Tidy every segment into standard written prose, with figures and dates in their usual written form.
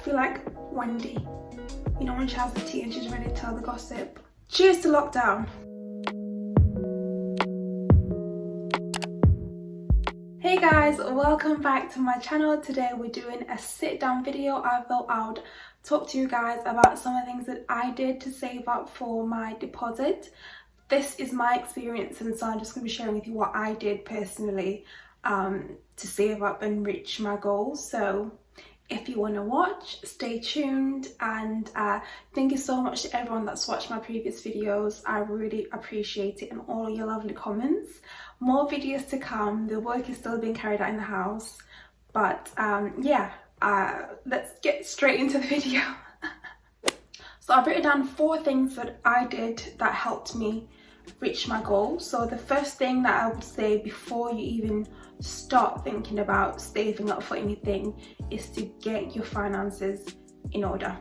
feel like Wendy, you know, when she has the tea and she's ready to tell the gossip. Cheers to lockdown. Hey guys, welcome back to my channel. Today we're doing a sit down video. I thought I would talk to you guys about some of the things that I did to save up for my deposit. This is my experience, and so I'm just going to be sharing with you what I did personally to save up and reach my goals. So if you want to watch, stay tuned, and thank you so much to everyone that's watched my previous videos. I really appreciate it and all your lovely comments. More videos to come. The work is still being carried out in the house, but yeah, let's get straight into the video. So I've written down 4 things that I did that helped me reach my goal. So the first thing that I would say before you even start thinking about saving up for anything is to get your finances in order.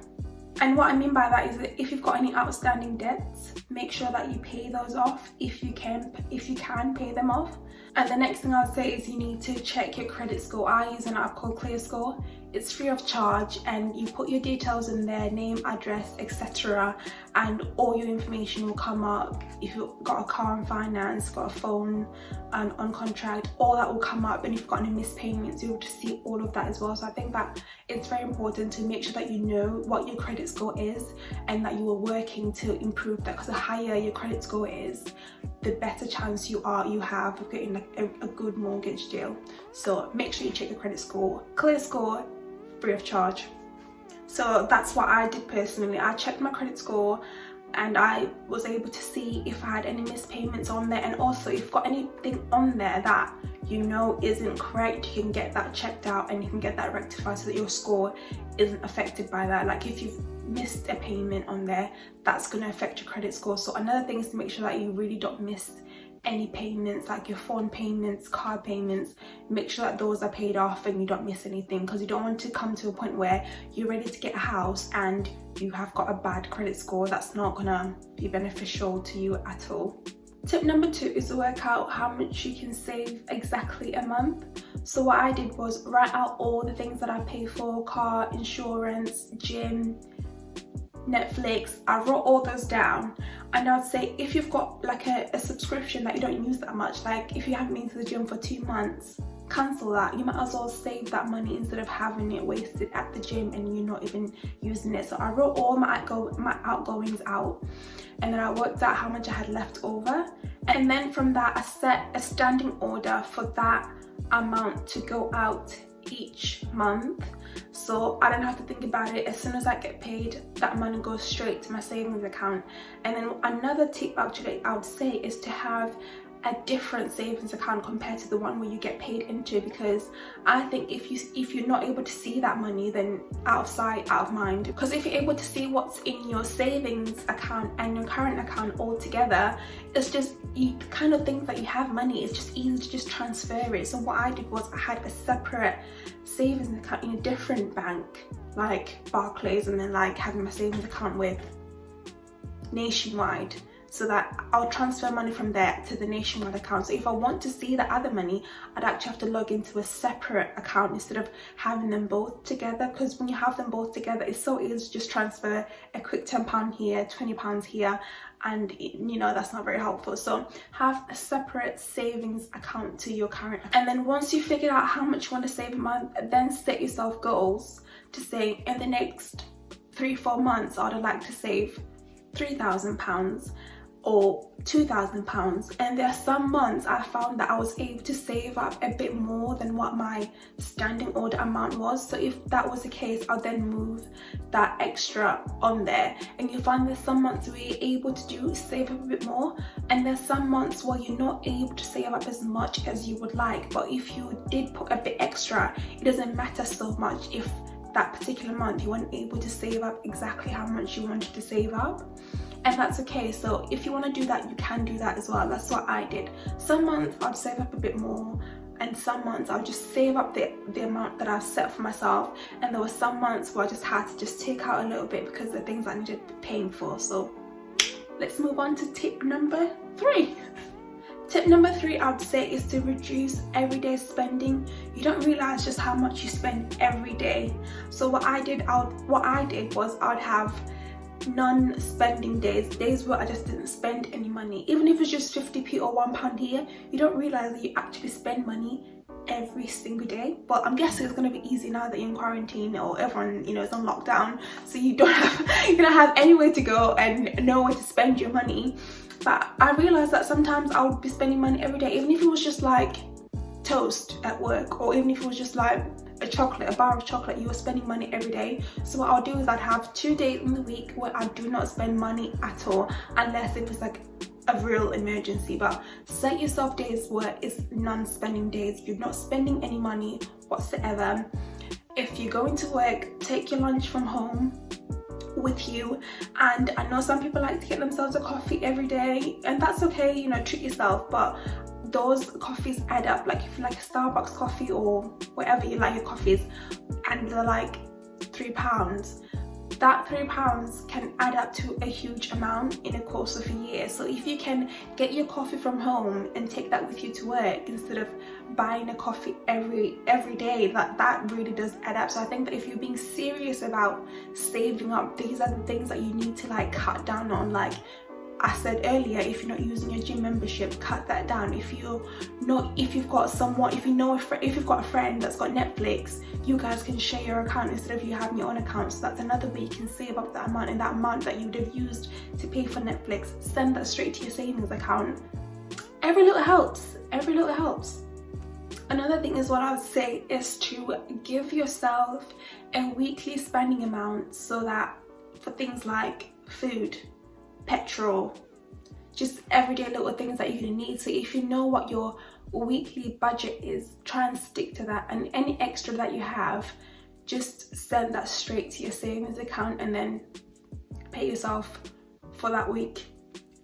And what I mean by that is that if you've got any outstanding debts, make sure that you pay those off if you can pay them off. And the next thing I would say is you need to check your credit score. I use an app called ClearScore. It's free of charge, and you put your details in there, name, address, etc., and all your information will come up. If you've got a car on finance, got a phone and on contract, all that will come up. And if you've got any missed payments, you'll just see all of that as well. So I think that it's very important to make sure that you know what your credit score is and that you are working to improve that, because the higher your credit score is, the better chance you have of getting a good mortgage deal. So make sure you check your credit score. ClearScore, free of charge. So that's what I did personally. I checked my credit score and I was able to see if I had any missed payments on there, and also if you've got anything on there that you know isn't correct, you can get that checked out and you can get that rectified so that your score isn't affected by that. Like if you've missed a payment on there, that's going to affect your credit score. So another thing is to make sure that you really don't miss any payments, like your phone payments, card payments. Make sure that those are paid off and you don't miss anything, because you don't want to come to a point where you're ready to get a house and you have got a bad credit score. That's not gonna be beneficial to you at all. Tip number 2 is to work out how much you can save exactly a month. So what I did was write out all the things that I pay for: car, insurance, gym, Netflix. I wrote all those down, and I'd say if you've got like a subscription that you don't use that much, like if you haven't been to the gym for 2 months, cancel that. You might as well save that money instead of having it wasted at the gym and you're not even using it. So I wrote all my outgoings out, and then I worked out how much I had left over, and then from that I set a standing order for that amount to go out each month. So I don't have to think about it. As soon as I get paid, that money goes straight to my savings account. And then another tip actually I would say is to have a different savings account compared to the one where you get paid into, because I think if you're not able to see that money, then out of sight, out of mind. Because if you're able to see what's in your savings account and your current account all together, it's just, you kind of think that you have money, it's just easy to just transfer it. So what I did was I had a separate savings account in a different bank, like Barclays, and then like having my savings account with Nationwide, so that I'll transfer money from there to the Nationwide account. So if I want to see the other money, I'd actually have to log into a separate account instead of having them both together, because when you have them both together, it's so easy to just transfer a quick £10 here, £20 here, and you know that's not very helpful. So have a separate savings account to your current account. And then once you figure out how much you want to save a month, then set yourself goals to say, in the next 3-4 months I'd like to save £3,000 or £2,000. And there are some months I found that I was able to save up a bit more than what my standing order amount was. So if that was the case, I'll then move that extra on there. And you find there's some months where you're able to save up a bit more, and there's some months where you're not able to save up as much as you would like. But if you did put a bit extra, it doesn't matter so much if that particular month you weren't able to save up exactly how much you wanted to save up. And that's okay. So if you want to do that, you can do that as well. That's what I did. Some months I'd save up a bit more, and some months I'll just save up the amount that I've set for myself. And there were some months where I just had to just take out a little bit because the things I needed paying for. So let's move on to tip number 3. Tip number 3 I would say is to reduce everyday spending. You don't realize just how much you spend every day. So what I did was I'd have non-spending days where I just didn't spend any money. Even if it's just 50p or £1 here, you don't realize that you actually spend money every single day. But I'm guessing it's going to be easy now that you're in quarantine or everyone, you know, is on lockdown, so you don't have anywhere to go and nowhere to spend your money. But I realized that sometimes I would be spending money every day, even if it was just like toast at work, or even if it was just like a bar of chocolate. You were spending money every day. So what I'll do is I'd have 2 days in the week where I do not spend money at all, unless it was like a real emergency. But set yourself days where it's non-spending days. You're not spending any money whatsoever. If you're going to work, take your lunch from home with you. And I know some people like to get themselves a coffee every day, and that's okay, you know, treat yourself, but those coffees add up. Like if you like a Starbucks coffee or whatever you like your coffees, and they're like £3, that £3 can add up to a huge amount in a course of a year. So if you can get your coffee from home and take that with you to work instead of buying a coffee every day, that really does add up. So I think that if you're being serious about saving up, these are the things that you need to like cut down on. Like I said earlier, if you're not using your gym membership, cut that down. If you've got a friend that's got Netflix, you guys can share your account instead of you having your own account. So that's another way you can save up that amount, and that amount that you would have used to pay for Netflix, send that straight to your savings account. Every little helps. Another thing is what I would say is to give yourself a weekly spending amount, so that for things like food, petrol, just everyday little things that you're gonna need. So if you know what your weekly budget is, try and stick to that, and any extra that you have, just send that straight to your savings account and then pay yourself for that week,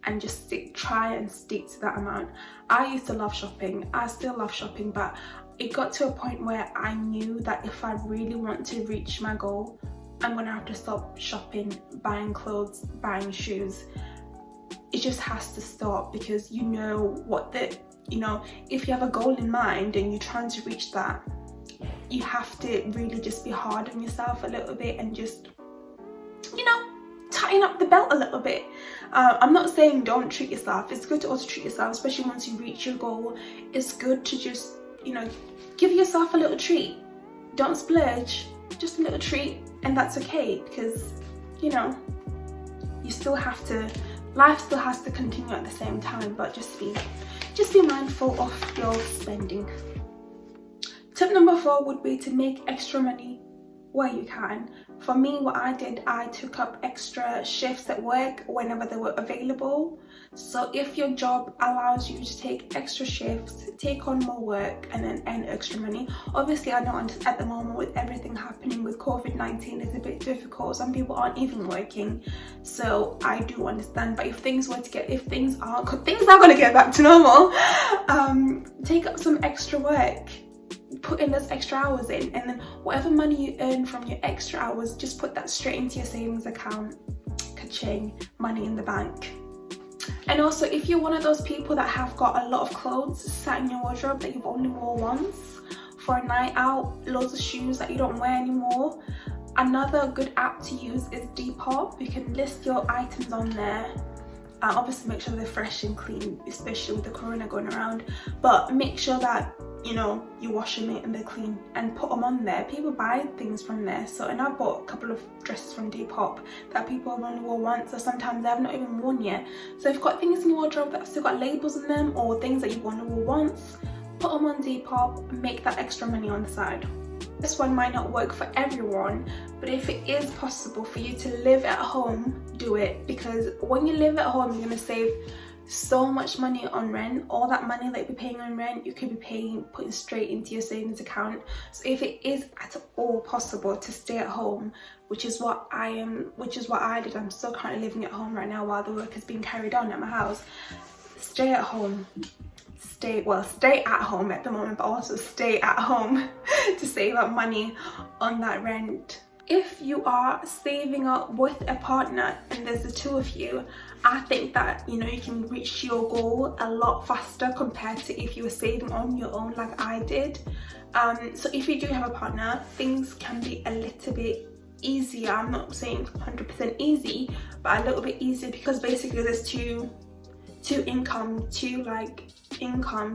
and just try and stick to that amount. I used to love shopping, I still love shopping, but it got to a point where I knew that if I really want to reach my goal, I'm gonna have to stop shopping, buying clothes, buying shoes. It just has to stop, because if you have a goal in mind and you're trying to reach that, you have to really just be hard on yourself a little bit and just, tighten up the belt a little bit. I'm not saying don't treat yourself. It's good to also treat yourself, especially once you reach your goal. It's good to just, give yourself a little treat. Don't splurge, just a little treat. And that's okay, because life still has to continue at the same time, but just be mindful of your spending. Tip number 4 would be to make extra money where you can. For me, what I did, I took up extra shifts at work whenever they were available. So if your job allows you to take extra shifts, take on more work and then earn extra money. Obviously, I know at the moment with everything happening with COVID-19, it's a bit difficult. Some people aren't even working, so I do understand. But if things are going to get back to normal, take up some extra work. Put in those extra hours in, and then whatever money you earn from your extra hours, just put that straight into your savings account. Ka-ching, money in the bank. And also, if you're one of those people that have got a lot of clothes sat in your wardrobe that you've only worn once for a night out, loads of shoes that you don't wear anymore, another good app to use is Depop. You can list your items on there. Obviously make sure they're fresh and clean, especially with the corona going around, but make sure that you wash them and they're clean, and put them on there. People buy things from there. And I've bought a couple of dresses from Depop that people have only worn once, or sometimes they have not even worn yet. So if you've got things in your wardrobe that have still got labels in them, or things that you've only worn once, put them on Depop and make that extra money on the side. This one might not work for everyone, but if it is possible for you to live at home, do it, because when you live at home, you're going to save so much money on rent. All that money that you're paying on rent, you could be putting straight into your savings account. So if it is at all possible to stay at home, which is what I did, I'm still currently living at home right now while the work is being carried on at my house. Stay at home. Stay at home at the moment, but also stay at home to save up money on that rent. If you are saving up with a partner and there's the two of you, I think that, you know, you can reach your goal a lot faster compared to if you were saving on your own like I did. So if you do have a partner, things can be a little bit easier. I'm not saying 100% easy, but a little bit easier, because basically there's two incomes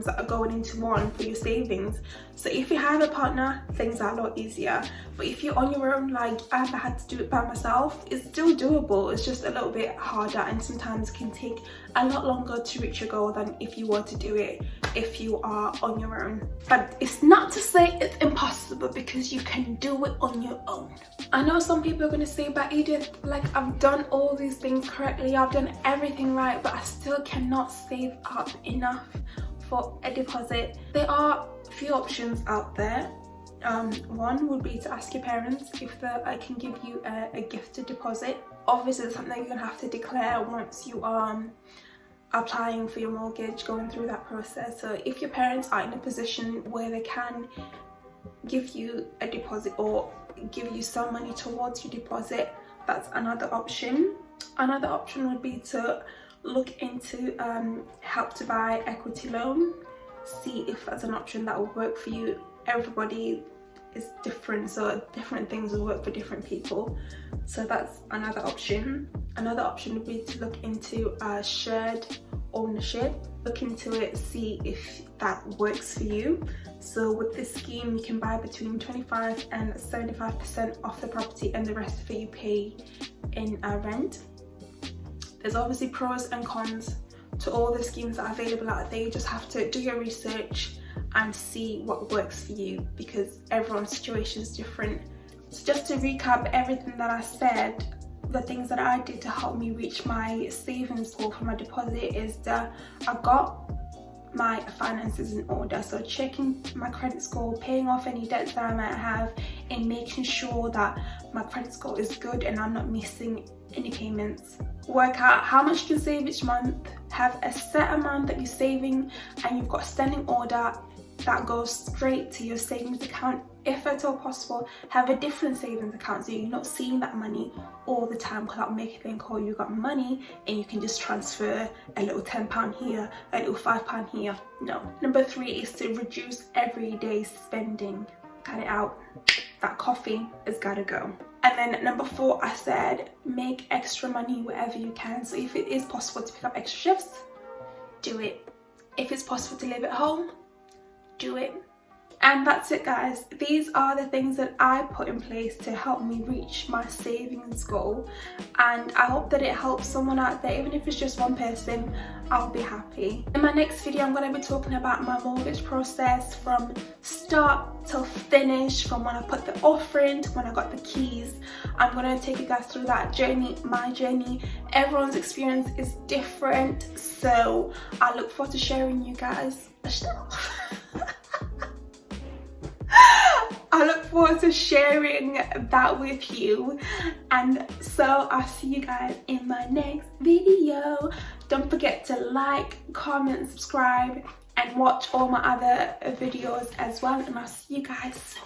that are going into one for your savings. So if you have a partner, things are a lot easier. But if you're on your own, like I've had to do it by myself, it's still doable. It's just a little bit harder, and sometimes can take a lot longer to reach your goal than if you were to do it if you are on your own. But it's not to say it's impossible, because you can do it on your own. I know some people are going to say, but Edith, like, I've done all these things correctly, I've done everything right, but I still cannot save up enough for a deposit. There are a few options out there. One would be to ask your parents if I can give you a gifted deposit. Obviously it's something you're going to have to declare once you are applying for your mortgage, going through that process. So if your parents are in a position where they can give you a deposit or give you some money towards your deposit, that's another option. Another option would be to look into help to buy equity loan. See if that's an option that will work for you. Everybody is different, so different things will work for different people. So that's another option. Another option would be to look into shared ownership. Look into it, see if that works for you. So with this scheme, you can buy between 25 and 75% off the property, and the rest of it you pay in rent. There's obviously pros and cons to all the schemes that are available out there. You just have to do your research and see what works for you, because everyone's situation is different. So just to recap everything that I said, the things that I did to help me reach my savings goal for my deposit is that I got my finances in order. So checking my credit score, paying off any debts that I might have, and making sure that my credit score is good and I'm not missing any payments. Work out how much you can save each month, have a set amount that you're saving, and you've got a standing order that goes straight to your savings account. If at all possible, have a different savings account so you're not seeing that money all the time, because that'll make you think, oh, you got money and you can just transfer a little £10 here, a little £5 here. No. Number 3 is to reduce everyday spending. Cut it out. That coffee has got to go. And then number 4, I said make extra money wherever you can. So if it is possible to pick up extra shifts, do it. If it's possible to live at home, do it. And that's it, guys. These are the things that I put in place to help me reach my savings goal, and I hope that it helps someone out there. Even if it's just one person, I'll be happy. In my next video, I'm going to be talking about my mortgage process from start till finish, from when I put the offer in to when I got the keys. I'm going to take you guys through that journey, my journey. Everyone's experience is different, so I look forward to sharing you guys. I look forward to sharing that with you, and so I'll see you guys in my next video. Don't forget to like, comment, subscribe, and watch all my other videos as well, and I'll see you guys soon.